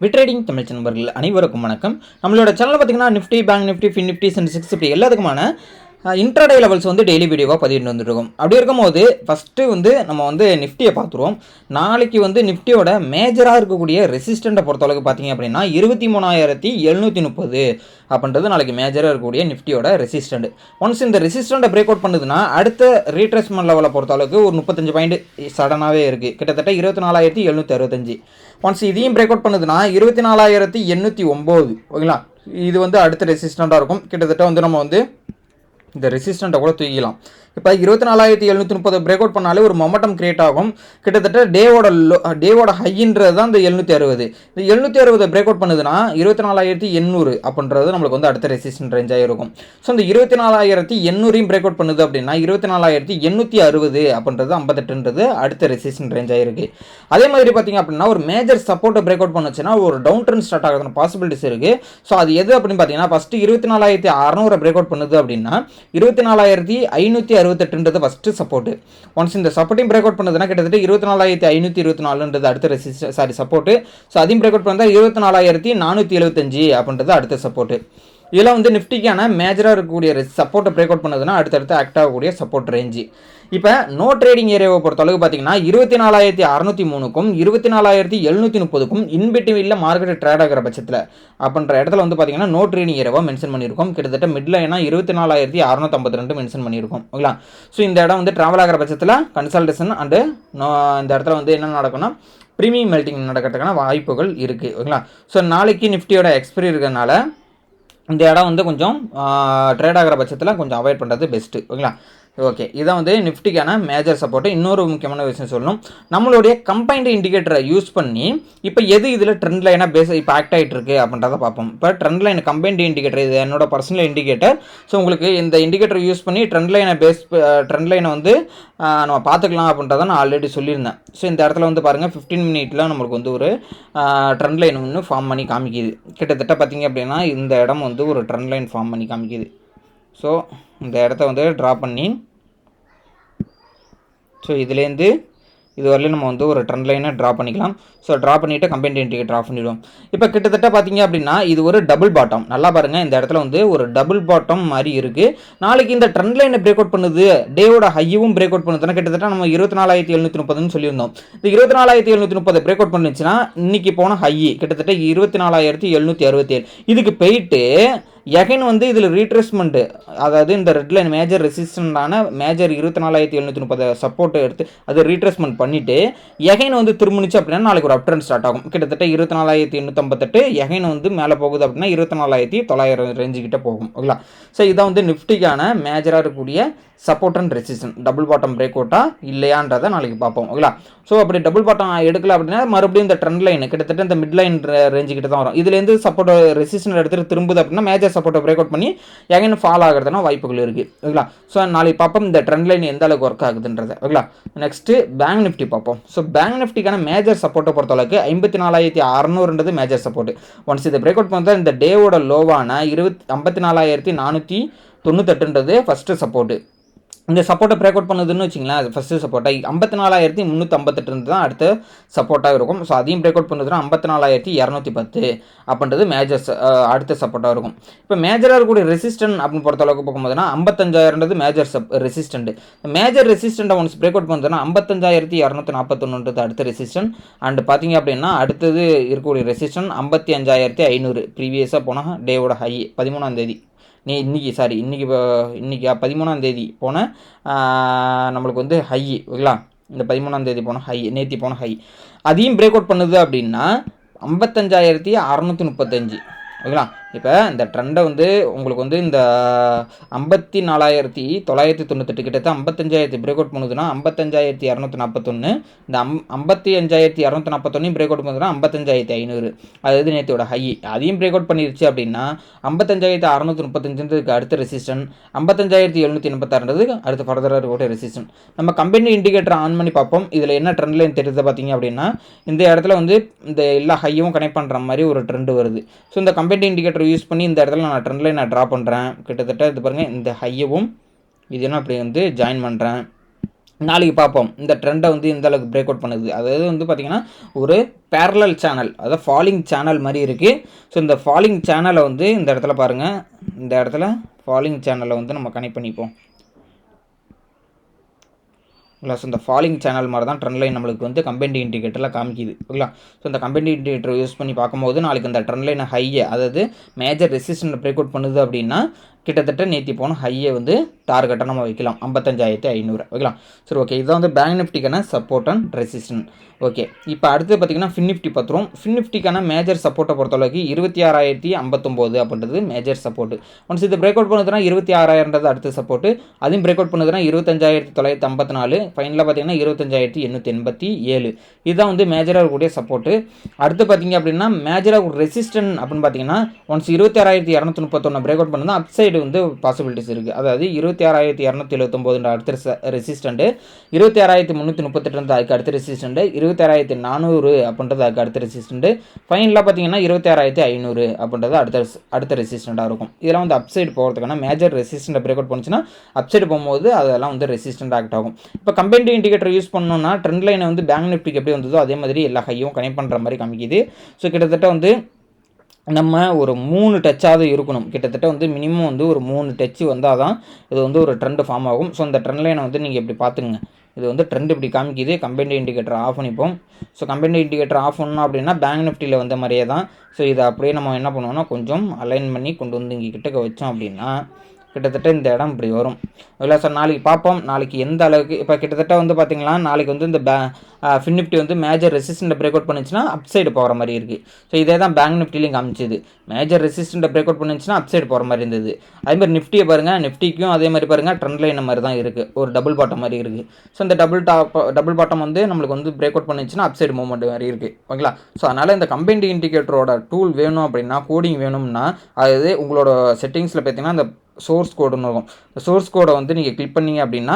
விட்ரேடிங் தமிழ் நண்பர்கள் அனைவருக்கும் வணக்கம். நம்மளோட சேனல் பார்த்தீங்கன்னா Nifty, bank Nifty, fin Nifty, Sensex இப்படி எல்லாத்துக்குமான இன்ட்ராடே லெவல்ஸ் வந்து டெய்லி வீடியோவாக பதிவிட்டு வந்துருக்கும். அப்படி இருக்கும்போது ஃபஸ்ட்டு வந்து நம்ம வந்து நிஃப்டியை பார்த்துருவோம். நாளைக்கு வந்து நிஃப்டியோட மேஜராக இருக்கக்கூடிய ரெசிஸ்டண்ட்டை பொறுத்தளவுக்கு பார்த்தீங்க அப்படின்னா 23,730 அப்படின்றது நாளைக்கு மேஜராக இருக்கக்கூடிய நிஃப்டியோட ரெசிஸ்டண்ட். ஒன்ஸ் இந்த ரெசிஸ்டண்ட்டை பிரேக் அவுட் பண்ணுதுன்னா அடுத்த ரீட்ரேஸ்மெண்ட் லெவலை பொறுத்தளவுக்கு ஒரு 35 பாயிண்ட் சடனாகவே இருக்குது, கிட்டத்தட்ட 24,765. ஒன்ஸ் இதையும் பிரேக் அவுட் பண்ணுதுன்னா 24,809. ஓகேங்களா, இது வந்து அடுத்த ரெசிஸ்டண்ட்டாக இருக்கும். கிட்டத்தட்ட வந்து நம்ம வந்து இந்த ரெசிஸ்டண்ட்டை கூட தூக்கிக்கலாம். இப்போ 24,730 பிரேக் அவுட் பண்ணாலே ஒரு மொமெண்டம் கிரியேட் ஆகும். கிட்டத்தட்ட டேவோட ஹைன்றது தான் இந்த 760. இந்த 760 பிரேக் அவுட் பண்ணுதுன்னா 24,800 அப்படின்றது நம்மளுக்கு வந்து அடுத்த ரெசிஸ்டன்ட் ரேஞ்சாக இருக்கும். ஸோ இந்த 24,800 பிரேக் அவுட் பண்ணுது அப்படின்னா 24,860 அப்படின்றது 58ன்றது அடுத்த ரெசிஸ்டன்ட் ரேஞ்சாக இருக்குது. அதே மாதிரி பார்த்தீங்க அப்படின்னா ஒரு மேஜர் சப்போர்ட்டை பிரேக் அவுட் பண்ணுச்சுன்னா ஒரு டவுன் ட்ரெண்ட் ஸ்டார்ட் ஆகிறதுன பாசிபிலிட்டிஸ் இருக்குது. ஸோ அது எது அப்படின்னு பார்த்தீங்கன்னா ஃபஸ்ட்டு 24,600 பிரேக் அவுட் பண்ணுது அப்படின்னா 24,568ன்றது ஃபஸ்ட்டு சப்போர்ட்டு. ஒன்ஸ் இந்த சப்போர்ட்டையும் பிரேக் அவுட் பண்ணுதுன்னா கிட்டத்தட்ட 24,524ன்றது அடுத்த சப்போர்ட்டு. ஸோ அதையும் பிரேக் அவுட் பண்ணால் 24,475 அப்படின்றது அடுத்த சப்போர்ட்டு. இதெல்லாம் வந்து நிஃப்டிக்கான மேஜராக இருக்கக்கூடிய சப்போர்ட்டை பிரேக் அவுட் பண்ணதுன்னா அடுத்தடுத்து ஆக்ட் ஆகக்கூடிய சப்போர்ட் ரேஞ்சு. இப்போ நோ ட்ரேடிங் ஏரியாவை பொறுத்தளவுக்கு பார்த்தீங்கன்னா 24,603க்கும் 24,730க்கும் இன்பிட்வீனில் மார்க்கெட் ட்ரேட் ஆகிற பட்சத்தில் அப்படின்ற இடத்துல வந்து பார்த்தீங்கன்னா நோ ட்ரேடிங் ஏரியாவை மென்ஷன் பண்ணியிருக்கோம். கிட்டத்தட்ட மிட்லைனா 24,652 மென்ஷன் பண்ணியிருக்கோம். ஓகேங்களா, ஸோ இந்த இடம் வந்து ட்ராவல் ஆகிற பட்சத்தில் கன்சல்டேஷன் அண்டு இந்த இடத்துல வந்து என்ன நடக்கும்னா ப்ரீமியம் மெல்ட்டிங் நடக்கிறதுக்கான வாய்ப்புகள் இருக்குது. ஓகேங்களா, ஸோ நாளைக்கு நிஃப்டியோட எக்ஸ்பைரி இருக்கிறதுனால இந்த இடம் வந்து கொஞ்சம் ட்ரேட் ஆகிற பட்சத்தில் கொஞ்சம் அவாய்ட் பண்ணுறது பெஸ்ட்டு. ஓகேங்களா, ஓகே, இதான் வந்து நிஃப்டிக்கான மேஜர் சப்போர்ட்டு. இன்னொரு முக்கியமான விஷயம் சொல்லணும், நம்மளுடைய கம்பைன்டு இண்டிகேட்டரை யூஸ் பண்ணி இப்போ எது இதில் ட்ரெண்ட் லைனாக பேஸ் இப்போ ஆக்ட் ஆகிட்டு இருக்குது அப்படின்றத பார்ப்போம். இப்போ ட்ரெண்ட் லைன் கம்பைன்டு இண்டிகேட்டர் இது என்னோட பர்சனல் இண்டிகேட்டர். ஸோ உங்களுக்கு இந்த இண்டிகேட்டர் யூஸ் பண்ணி ட்ரெண்ட் லைனை வந்து நம்ம பார்த்துக்கலாம் அப்படின்றத நான் ஆல்ரெடி சொல்லியிருந்தேன். ஸோ இந்த இடத்துல வந்து பாருங்கள் 15 மினிட்ல நம்மளுக்கு வந்து ஒரு ட்ரெண்ட் லைன் ஒன்று ஃபார்ம் பண்ணி காமிக்குது. கிட்டத்தட்ட பார்த்தீங்க அப்படின்னா இந்த இடம் வந்து ஒரு ட்ரெண்ட் லைன் ஃபார்ம் பண்ணி காமிக்குது. ஸோ இந்த இடத்த வந்து ட்ரா பண்ணி ஸோ இதுலேருந்து இது வரலையும் நம்ம வந்து ஒரு ட்ரெண்ட் லைனை ட்ரா பண்ணிக்கலாம். ஸோ ட்ரா பண்ணிவிட்டு கம்பைன்டு இண்டிகேட்டர் ஆஃப் பண்ணிவிடுவோம். இப்போ கிட்டத்தட்ட பார்த்தீங்க அப்படின்னா இது ஒரு டபுள் பாட்டம். நல்லா பாருங்கள், இந்த இடத்துல வந்து ஒரு டபுள் பாட்டம் மாதிரி இருக்குது. நாளைக்கு இந்த ட்ரெண்ட் லைனை பிரேக் அவுட் பண்ணுது, டேவோட ஹையும் பிரேக் அவுட் பண்ணுதுன்னா கிட்டத்தட்ட நம்ம 24,730 சொல்லியிருந்தோம். இந்த 24,730 பிரேக் அவுட் பண்ணுச்சுன்னா இன்னைக்கு போன ஹை கிட்டத்தட்ட 24,767. இதுக்கு போயிட்டு எகைன் வந்து இதில் ரீட்ரேஸ்மெண்ட்டு, அதாவது இந்த ரெட் லைன் மேஜர் ரெசிஸ்டண்டான மேஜர் 24,730 சப்போர்ட்டை எடுத்து அது ரீட்ரேஸ்மெண்ட் பண்ணிவிட்டு எகைன் வந்து திரும்பிச்சு அப்படின்னா நாளைக்கு ஒரு அப் ட்ரெண்ட் ஸ்டார்ட் ஆகும். கிட்டத்தட்ட 24,858 எகைன் வந்து மேலே போகுது அப்படின்னா 24,900 ரேஞ்சு கிட்ட போகும். ஓகேங்களா, ஸோ இதான் வந்து நிஃப்டிக்கான மேஜராக இருக்கக்கூடிய support and resistant. Double bottom break அவுட்டா இல்லையான்றதை நாளைக்கு பார்ப்போம். ஓகேங்களா, ஸோ அப்படி டபுள் பாட்டம் எடுக்கல அப்படின்னா மறுபடியும் இந்த ட்ரெண்ட் லைன் கிட்டத்தட்ட இந்த மிட் லைன் ரேஞ்சு கிட்ட தான் வரும். இதுலேருந்து சப்போர்ட் ரெசிஸ்டன்ட் எடுத்துகிட்டு திரும்புது அப்படின்னா மேஜர் சப்போர்ட்டை பிரேக் அவுட் பண்ணி எகைன் ஃபால் ஆகிறதுனா வாய்ப்புகள் இருக்குது. ஓகேங்களா, ஸோ நாளைக்கு பார்ப்போம் இந்த ட்ரெண்ட் லைன் எந்த அளவுக்கு ஒர்க் ஆகுதுன்றது. ஓகேங்களா, நெக்ஸ்ட்டு பேங்க் நிஃப்டி பார்ப்போம். ஸோ பேங்க் நிஃப்டிக்கான மேஜர் சப்போர்ட்டை பொறுத்தளவுக்கு 54,600ன்றது மேஜர் சப்போர்ட். ஒன்ஸ் இதை பிரேக் அவுட் பண்ணால் இந்த டேவோட லோவான 54,498ன்றது ஃபஸ்ட்டு சப்போர்ட்டு. இந்த சப்போர்ட்டை பிரேக் அவுட் பண்ணுதுன்னு வச்சிங்களேன், ஃபஸ்ட்டு சப்போர்ட்டாக 54,358 தான் அடுத்த சப்போர்ட்டாக இருக்கும். ஸோ அதையும் பிரேக் அவுட் பண்ணுதுன்னா 54,210 அப்படின்றது மேஜர் அடுத்த சப்போர்ட்டாக இருக்கும். இப்போ மேஜராக இருக்கக்கூடிய ரெசிஸ்டன்ட் அப்படின்னு பொறுத்தளவுக்கு பார்க்கும்போதுன்னா 55,000ன்றது மேஜர் ரெசிஸ்டன்ட். மேஜர் ரெசிஸ்டண்ட்டை ஒன்ஸ் பிரேக் அவுட் பண்ணுதுன்னா 55,241ன்றது அடுத்த ரெசிஸ்டன்ட். அண்ட் பார்த்தீங்க அப்படின்னா அடுத்தது இருக்கக்கூடிய ரெசிஸ்டன்ட் 55,500 ப்ரீவியஸாக போனால் டேவோட ஹை 13ஆம் தேதி இன்னைக்கு 13ஆம் தேதி போன நம்மளுக்கு வந்து ஹை. ஓகேங்களா, இந்த 13ஆம் தேதி போன ஹை, நேற்று போன ஹை அதையும் பிரேக் அவுட் பண்ணுது அப்படின்னா 55,635. ஓகேங்களா, இப்போ இந்த ட்ரெண்டை வந்து உங்களுக்கு வந்து இந்த 54,998 கிட்டத்தட்ட 55,000 பிரேக் அவுட் பண்ணுதுன்னா 55,241. இந்த 55,241 பிரேக் அவுட் பண்ணுதுன்னா 55,500 அதாவது நேற்றோட ஹை. அதையும் பிரேக் அவுட் பண்ணிருச்சு அப்படின்னா 55,635 அடுத்த ரெசிஸ்டன்ட், 55,786 அடுத்த ஃபர்தராக இருக்கக்கூடிய ரெசிஸ்டன்ட். நம்ம கம்பெனி இண்டிகேட்டர் ஆன் பண்ணி பார்ப்போம். இதில் என்ன ட்ரெண்ட் லைன் தெரியுது பார்த்தீங்க அப்படின்னா இந்த இடத்துல வந்து இந்த எல்லா ஹையும் கனெக்ட் பண்ணுற மாதிரி ஒரு ட்ரெண்ட் வருது. ஸோ இந்த கம்பெனி இண்டிகேட்டர் யூஸ் பண்ணி இந்த இடத்துல நான் ட்ரெண்ட் லைன் ட்ரா பண்ணுறேன். கிட்டத்தட்ட இது பாருங்கள், இந்த ஹையவும் இது என்ன அப்படி வந்து ஜாயின் பண்ணுறேன். நாளைக்கு பார்ப்போம் இந்த ட்ரெண்டை வந்து இந்த அளவுக்கு பிரேக் அவுட் பண்ணுது. அதாவது வந்து பார்த்திங்கன்னா ஒரு பேரலல் சேனல், அதாவது ஃபாலிங் சேனல் மாதிரி இருக்குது. ஸோ இந்த ஃபாலிங் சேனலை வந்து இந்த இடத்துல பாருங்கள், இந்த இடத்துல ஃபாலிங் சேனலை வந்து நம்ம கனெக்ட் பண்ணிப்போம். ஓகேங்களா. ஸோ இந்த ஃபாலிங் சேனல் மாதிரி தான் ட்ரெண்ட் லைன் நம்மளுக்கு வந்து கம்பைன்ட் இண்டிகேட்டரில் காமிக்குது. ஓகேங்களா. ஸோ இந்த கம்பைன்ட் இண்டிகேட்டர் யூஸ் பண்ணி பார்க்கும்போது நாளைக்கு இந்த ட்ரெண்ட் லைனை ஹையை, அதாவது மேஜர் ரெசிஸ்டன்ட் பிரேக் அவுட் பண்ணுது அப்படின்னா கிட்டத்தட்ட நேற்று போன ஹையை வந்து டார்கெட்டாக நம்ம வைக்கலாம் 55,500. ஓகேங்களா. சரி, ஓகே. இதுதான் வந்து பேங்க் நிஃப்டிக்கான சப்போர்ட் அண்ட் ரெசிஸ்டன்ட். ஓகே, இப்போ அடுத்து பார்த்தீங்கன்னா ஃபின் நிஃப்டி பார்த்துரும். ஃபின் நிஃப்டிக்கான மேஜர் சப்போர்ட்டை பொறுத்தளவுக்கு 26,059 அப்படின்றது மேஜர் சப்போர்ட். ஒன்ஸ் இது பிரேக் அவுட் பண்ணுதுன்னா 26,000 அடுத்த சப்போர்ட். அதையும் பிரேக் அவுட் பண்ணுதுன்னா 25,954. ஃபைனலாக பார்த்தீங்கன்னா 25,887. இதுதான் வந்து மேஜராக இருக்கக்கூடிய சப்போர்ட்டு. அடுத்து பார்த்தீங்க அப்படின்னா மேஜராக ஒரு ரெசிஸ்டன்ட் அப்படின்னு பார்த்தீங்கன்னா ஒன்ஸ் 26,231 பிரேக் அவுட் பண்ணுது அப் சைடு வந்து பாசிபிலிட்டிஸ் இருக்குது. அதாவது 26,279 அடுத்த ரெசிஸ்டண்ட்டு, 26,338 அதுக்கு அடுத்த ரெசிஸ்டண்ட்டு, 26,400 அப்படின்றது அதுக்கு அடுத்த ரெசிஸ்டண்ட்டு, ஃபைனலாக பார்த்தீங்கன்னா 26,500 அப்படின்றது அடுத்த ரெசிஸ்டண்ட்டாக இருக்கும். இதெல்லாம் வந்து அப்சைடு போகிறதுக்கான மேஜர் ரெசிஸ்டண்ட்டை பிரேக் அவுட் பண்ணுச்சுன்னா அப்சைடு போகும்போது அதெல்லாம் வந்து ரெசிஸ்டன்ட் ஆக்ட் ஆகும். இப்போ கம்பைன்ட் இண்டிகேட்டர் யூஸ் பண்ணோம்னா ட்ரெண்ட் லைனை வந்து பேங்க் நிஃப்டிக்கு எப்படி வந்ததோ அதே மாதிரி எல்லா ஹையும் கனெக்ட் பண்ணுற மாதிரி காமிக்குது. ஸோ கிட்டத்தட்ட வந்து நம்ம ஒரு 3 டச்சாவது இருக்கணும். கிட்டத்தட்ட வந்து மினிமம் வந்து ஒரு 3 டச்சு வந்தால் தான் இது வந்து ஒரு ட்ரெண்ட் ஃபார்ம் ஆகும். ஸோ இந்த ட்ரெண்ட் லைனை வந்து நீங்கள் இப்படி பார்த்துங்க. இது வந்து ட்ரெண்ட் இப்படி காமிக்குது. கம்பைன்ட் இண்டிகேட்டர் ஆஃப் பண்ணிப்போம். ஸோ கம்பைன்ட் இண்டிகேட்டர் ஆஃப் பண்ணோம் அப்படின்னா பேங்க் நிஃப்டியில் வந்த மாதிரியே தான். ஸோ இதை அப்படியே நம்ம என்ன பண்ணுவோம்னா கொஞ்சம் அலைன் பண்ணி கொண்டு வந்து இங்கே கிட்டக்க வச்சோம் அப்படின்னா கிட்டத்தட்ட இந்த இடம் இப்படி வரும். இல்லை சார், நாளைக்கு பார்ப்போம். நாளைக்கு எந்த அளவுக்கு இப்போ கிட்டத்தட்ட வந்து பார்த்திங்களா நாளைக்கு வந்து இந்த ஃபின் நிஃப்டி வந்து மேஜர் ரெசிஸ்டண்ட்டை பிரேக் அவுட் பண்ணிச்சுன்னா அப் சைடு போகிற மாதிரி இருக்குது. ஸோ இதே தான் பேங்க் நிஃப்டிலையும் காமிச்சிது. மேஜர் ரெசிஸ்டண்ட்டை பிரேக் அவுட் பண்ணிச்சுன்னா அப் சைடு போகிற மாதிரி இருந்தது. அதேமாதிரி நிஃப்டியை பாருங்கள், நிஃப்டிக்கும் அதே மாதிரி பாருங்கள் ட்ரெண்ட் லைன் மாதிரி தான் இருக்குது. ஒரு டபுள் பாட்டம் மாதிரி இருக்குது. ஸோ இந்த டபுள் பாட்டம் வந்து நம்மளுக்கு வந்து பிரேக் அவுட் பண்ணிச்சுன்னா அப் சைடு மூவ்மெண்ட் மாதிரி இருக்குது. ஓகேங்களா. ஸோ அதனால் இந்த கம்பைன்ட் இண்டிகேட்டரோட டூல் வேணும் அப்படின்னா, கோடிங் வேணும்னா, அதாவது உங்களோட செட்டிங்ஸில் பார்த்தீங்கன்னா இந்த சோர்ஸ் கோடுன்னு இருக்கும். சோர்ஸ் கோடை வந்து நீங்கள் கிளிக் பண்ணீங்க அப்படின்னா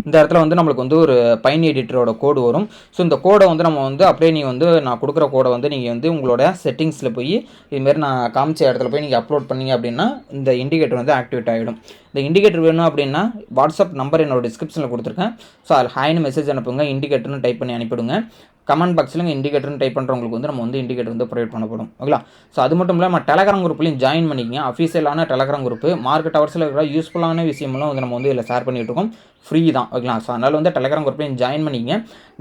இந்த இடத்துல வந்து நம்மளுக்கு வந்து ஒரு பைன் எடிட்டரோட கோடு வரும். ஸோ இந்த கோடை வந்து நம்ம வந்து அப்படியே நீங்கள் வந்து நான் கொடுக்குற கோடை வந்து நீங்கள் வந்து உங்களோட செட்டிங்ஸில் போய் இதுமாரி நான் காமிச்ச இடத்துல போய் நீங்கள் அப்லோட் பண்ணீங்க அப்படின்னா இந்த இண்டிகேட்டர் வந்து ஆக்டிவேட் ஆகிடும். இந்த இண்டிகேட்டர் வேணும் அப்படின்னா வாட்ஸ்அப் நம்பர் என்னோட டிஸ்கிரிப்ஷனில் கொடுத்துருக்கேன். ஸோ அதில் ஹாய்னு மெசேஜ் அனுப்புங்க, இண்டிகேட்டர்னு டைப் பண்ணி அனுப்பிவிடுங்க. கமெண்ட் பாக்ஸில் இண்டிகேட்டர்னு டைப் பண்ணுறவங்களுக்கு வந்து நம்ம வந்து இண்டிகேட்டர் வந்து ப்ரொவைட் பண்ணப்படும். ஓகேங்களா. ஸோ அது மட்டும் இல்லாமல் நம்ம டெலகிராம் குரூப்லையும் ஜாயின் பண்ணிக்கிங்க. அஃபீஷியலான டெலகிராம் குரூப் மார்க்கெட் ஹவர்ஸில் இருக்கிற யூஸ்ஃபுல்லான விஷயமெல்லாம் வந்து நம்ம வந்து இதில் ஷேர் பண்ணிகிட்டு இருக்கோம். ஃப்ரீ தான். ஓகேங்களா. ஸோ அதனால் வந்து டெலகிராம் குரூப்லையும் ஜாயின் பண்ணிக்கிங்க.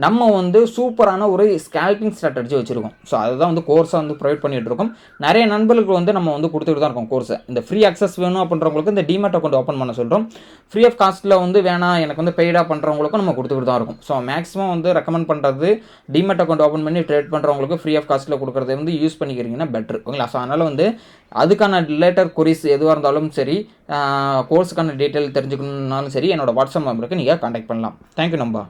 நம்ம வந்து சூப்பரான ஒரு ஸ்கேல்பிங் ஸ்ட்ராட்டஜி வச்சுருக்கோம். ஸோ அதுதான் வந்து கோர்ஸாக வந்து ப்ரொவைட் பண்ணிகிட்டு இருக்கோம். நிறைய நண்பர்களுக்கு வந்து நம்ம வந்து கொடுத்துட்டு தான் இருக்கோம் கோர்ஸை. இந்த ஃப்ரீ அக்சஸ் வேணும் அப்படின்றவங்களுக்கு இந்த டிமேட் அக்கௌண்ட் ஓப்பன் பண்ண சொல்கிறோம். ஃப்ரீ ஆஃப் காஸ்ட்டில் வந்து வேணாம் எனக்கு வந்து பெய்டாக பண்ணுறவங்களுக்கும் நம்ம கொடுத்துக்கிட்டு தான் இருக்கும். ஸோ மேக்ஸிமம் வந்து ரெக்கமெண்ட் பண்ணுறது டிமேட் அக்கௌண்ட் ஓப்பன் பண்ணி ட்ரேட் பண்ணுறவங்களுக்கு ஃப்ரீ ஆஃப் காஸ்ட்டில் கொடுக்குறத வந்து யூஸ் பண்ணிக்கிறீங்கன்னா பெட்ரு. ஓகேங்களா. ஸோ அதனால் வந்து அதுக்கான ரிலேட்டட் கொரிஸ் எதுவாக இருந்தாலும் சரி, கோர்ஸுக்கான டீட்டெயில் தெரிஞ்சுக்கணுன்னாலும் சரி, என்னோட வாட்ஸ்அப் நம்பருக்கு நீங்கள் கான்டாக்ட் பண்ணலாம். தேங்க்யூ நம்பா.